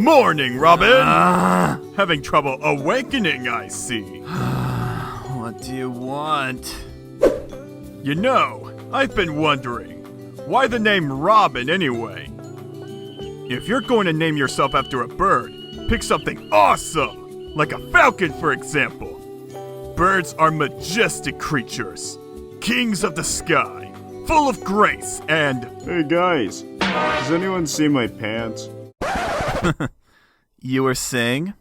morning, Robin! Having trouble awakening, I see. What do you want? You know, I've been wondering, why the name Robin anyway? If you're going to name yourself after a bird, pick something awesome, like a falcon, for example. Birds are majestic creatures, kings of the sky, full of grace and... Hey guys, does anyone see my pants? You were saying?